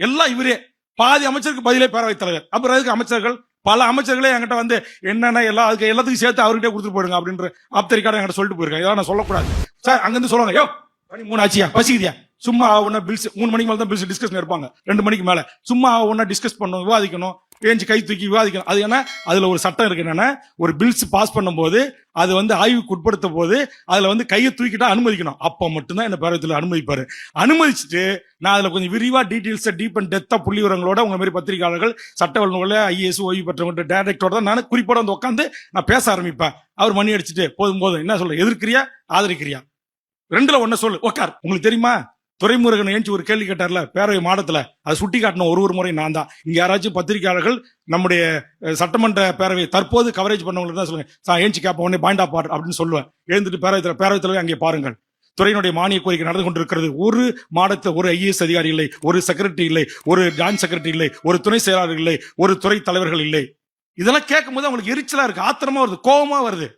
எல்லாம் இவரே. பாதி அமைச்சருக்கு பதிலே பேரவைத் தலைவர். அப்புறம் அதுக்கு அமைச்சர்கள், பல அமைச்சர்களே என்கிட்ட வந்து என்னென்ன எல்லாத்துக்கும் சேர்த்து அவர்கிட்ட கொடுத்துட்டு போயிடுங்க அப்படின்ற ஆப்தரிக்கார என்கிட்ட சொல்லிட்டு போயிருக்காங்க. இதெல்லாம் நான் சொல்லக்கூடாது சார். அங்கிருந்து சொல்லுவாங்க, யோ மணி 3 ஆச்சியா, பசிக்குதியா, சும்மா ஒன்னா பில்ஸ் 3 மணிக்கு மேல தான் பில்ஸ் டிஸ்கஷன் இருப்பாங்க. 2 மணிக்கு மேல சும்மா ஒன்னா டிஸ்கஸ் பண்ணணும், விவாதிக்கணும், ஏஞ்சி கை தூக்கி விவாதிக்கணும். அது என்ன, அதுல ஒரு சட்டம் இருக்கு. என்னன்னா, ஒரு பில்ஸ் பாஸ் பண்ணும் போது அது வந்து ஆய்வுக்கு உட்படுத்த போது அதுல வந்து கையை தூக்கிட்டா அனுமதிக்கணும். அப்ப மட்டும்தான் என்ன பேரவைத்தில் அனுமதிப்பாரு. அனுமதிச்சுட்டு நான் அதுல கொஞ்சம் விரிவா டீடைல்ஸ் டீப் அண்ட் டெப்தா புள்ளி விவரங்களோட உங்க மாதிரி பத்திரிகையாளர்கள், சட்ட வல்லுநர்கள, ஐஏஎஸ் ஓய்வு பெற்றவங்க டைரக்டரோட தான் நான் குறிப்போட வந்து உட்காந்து நான் பேச ஆரம்பிப்பேன். அவர் மணி அடிச்சுட்டு போதும் என்ன சொல்ல, எதிர்க்கிறியா ஆதரிக்கிறியா, 2ல 1 சொல்லு உட்கார். உங்களுக்கு தெரியுமா, துரைமுருகன் ஏஞ்சி ஒரு கேள்வி கேட்டார்ல பேரவை மாடத்துல, அதை சுட்டி காட்டின ஒரு முறை நான் தான். இங்க யாராச்சும் பத்திரிகையாளர்கள் நம்முடைய சட்டமன்ற பேரவை தற்போது கவரேஜ் பண்ணவங்களுக்கு தான் சொல்லுங்க, ஏஞ்சி கேப்ப உடனே பாயிண்ட் ஆஃப் ஆர்டர் அப்படின்னு சொல்லுவேன். எழுந்துட்டு பேரவை தலைவர் அங்கே பாருங்கள், துறையினுடைய மானிய கோரிக்கை நடந்து கொண்டிருக்கிறது. ஒரு மாடத்தில் ஒரு ஐஏஎஸ் அதிகாரி இல்லை, ஒரு செக்ரட்டரி இல்லை, ஒரு ஜாயின்ட் செக்ரட்டரி இல்லை, ஒரு துணை செயலாளர் இல்லை, ஒரு துறை தலைவர்கள் இல்லை. இதெல்லாம் கேட்கும் போது அவங்களுக்கு எரிச்சலா இருக்கு, ஆத்திரமா வருது, கோபமா வருது.